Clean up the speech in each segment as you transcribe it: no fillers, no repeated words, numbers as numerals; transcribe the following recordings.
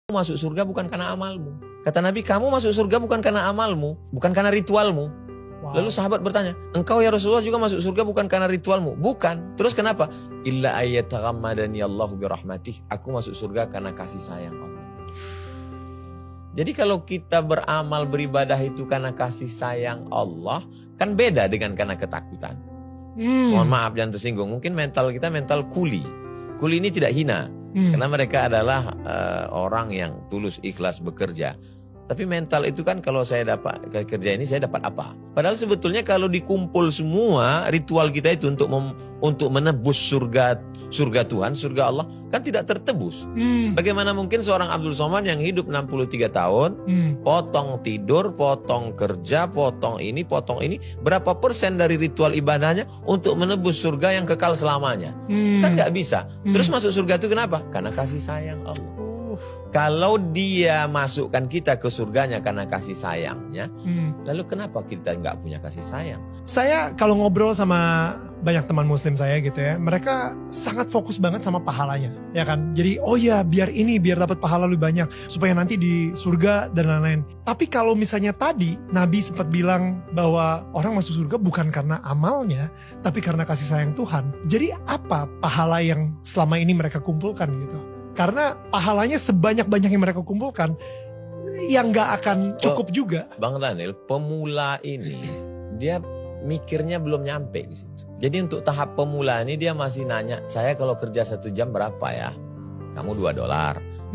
masuk surga bukan karena amalmu. Kata Nabi, kamu masuk surga bukan karena amalmu, bukan karena ritualmu. Wow. Lalu sahabat bertanya, engkau ya Rasulullah juga masuk surga bukan karena ritualmu? Bukan. Terus kenapa? Illa ayyataghammadani Allahu birahmatih. Aku masuk surga karena kasih sayang Allah. Jadi kalau kita beramal beribadah itu karena kasih sayang Allah, kan beda dengan karena ketakutan. Mohon maaf jangan tersinggung. Mungkin mental kita mental kuli. Kuli ini tidak hina. Karena mereka adalah orang yang tulus ikhlas bekerja. Tapi mental itu kan kalau saya dapat kerja ini saya dapat apa? Padahal sebetulnya kalau dikumpul semua ritual kita itu untuk menebus surga Tuhan, surga Allah kan tidak tertebus. Bagaimana mungkin seorang Abdul Somad yang hidup 63 tahun, potong tidur, potong kerja, potong ini, berapa persen dari ritual ibadahnya untuk menebus surga yang kekal selamanya? Kan nggak bisa. Terus masuk surga itu kenapa? Karena kasih sayang Allah. Kalau dia masukkan kita ke surganya karena kasih sayangnya, lalu kenapa kita nggak punya kasih sayang? Saya kalau ngobrol sama banyak teman muslim saya gitu ya, mereka sangat fokus banget sama pahalanya, ya kan? Jadi oh ya biar dapat pahala lebih banyak, supaya nanti di surga dan lain-lain. Tapi kalau misalnya tadi Nabi sempat bilang bahwa orang masuk surga bukan karena amalnya, tapi karena kasih sayang Tuhan. Jadi apa pahala yang selama ini mereka kumpulkan gitu? Karena pahalanya sebanyak-banyak yang mereka kumpulkan, yang gak akan cukup juga. Bang Daniel, pemula ini dia mikirnya belum nyampe di situ. Jadi untuk tahap pemula ini dia masih nanya, saya kalau kerja 1 jam berapa ya? Kamu $2.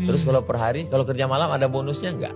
Terus kalau per hari, kalau kerja malam ada bonusnya enggak?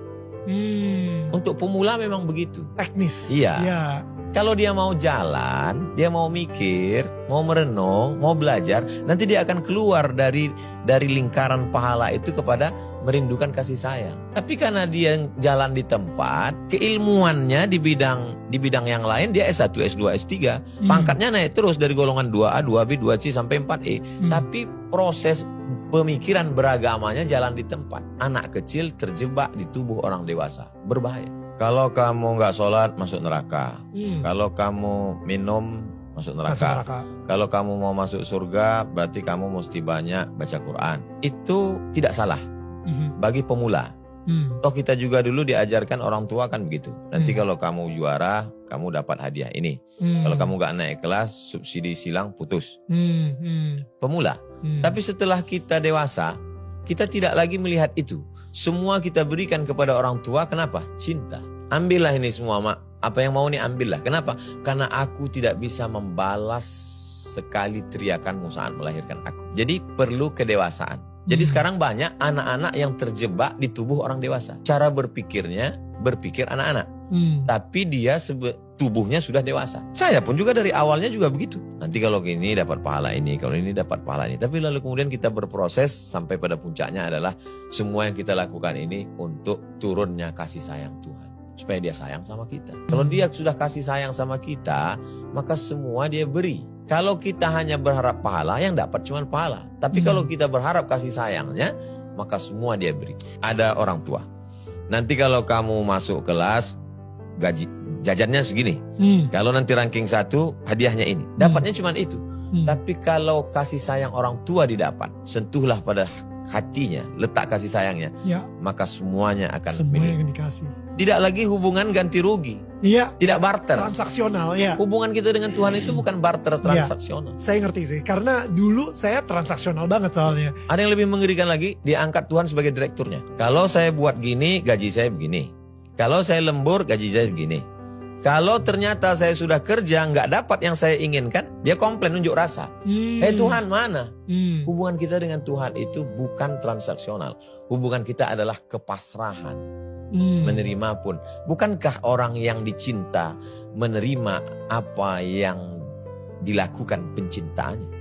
Untuk pemula memang begitu. Teknis. Iya. Ya. Kalau dia mau jalan, dia mau mikir, mau merenung, mau belajar, nanti dia akan keluar dari lingkaran pahala itu kepada merindukan kasih sayang. Tapi karena dia jalan di tempat, keilmuannya di bidang yang lain dia S1, S2, S3, pangkatnya naik terus dari golongan 2A, 2B, 2C sampai 4E. Tapi proses pemikiran beragamanya jalan di tempat. Anak kecil terjebak di tubuh orang dewasa, berbahaya. Kalau kamu nggak sholat masuk neraka. Kalau kamu minum masuk neraka. Kalau kamu mau masuk surga berarti kamu mesti banyak baca Quran. Itu tidak salah bagi pemula. Toh kita juga dulu diajarkan orang tua kan begitu. Nanti kalau kamu juara kamu dapat hadiah ini. Kalau kamu nggak naik kelas subsidi silang putus. Pemula. Tapi setelah kita dewasa kita tidak lagi melihat itu. Semua kita berikan kepada orang tua, kenapa? Cinta. Ambillah ini semua, Mak. Apa yang mau nih ambillah. Kenapa? Karena aku tidak bisa membalas sekali teriakanmu saat melahirkan aku. Jadi perlu kedewasaan. Jadi sekarang banyak anak-anak yang terjebak di tubuh orang dewasa. Cara berpikirnya, berpikir anak-anak. Tapi dia tubuhnya sudah dewasa. Saya pun juga dari awalnya juga begitu. Nanti kalau gini dapat pahala ini, kalau ini dapat pahala ini. Tapi lalu kemudian kita berproses sampai pada puncaknya adalah semua yang kita lakukan ini untuk turunnya kasih sayang Tuhan. Supaya dia sayang sama kita. Kalau dia sudah kasih sayang sama kita, maka semua dia beri. Kalau kita hanya berharap pahala, yang dapat cuma pahala. Tapi kalau kita berharap kasih sayangnya, maka semua dia beri. Ada orang tua. Nanti kalau kamu masuk kelas, gaji jajannya segini. Kalau nanti ranking 1, hadiahnya ini. Dapatnya cuma itu. Tapi kalau kasih sayang orang tua didapat, sentuhlah pada hatinya, letak kasih sayangnya, maka semuanya akan yang dikasih. Tidak lagi hubungan ganti rugi. Iya. Tidak barter. Transaksional, ya. Hubungan kita dengan Tuhan itu bukan barter, transaksional. Saya ngerti sih, karena dulu saya transaksional banget soalnya. Ada yang lebih mengerikan lagi, dia angkat Tuhan sebagai direkturnya. Kalau saya buat gini, gaji saya begini. Kalau saya lembur, gaji saya begini. Kalau ternyata saya sudah kerja, nggak dapat yang saya inginkan, dia komplain, unjuk rasa. Tuhan mana? Hubungan kita dengan Tuhan itu bukan transaksional. Hubungan kita adalah kepasrahan. Menerima pun. Bukankah orang yang dicinta menerima apa yang dilakukan pencintaannya?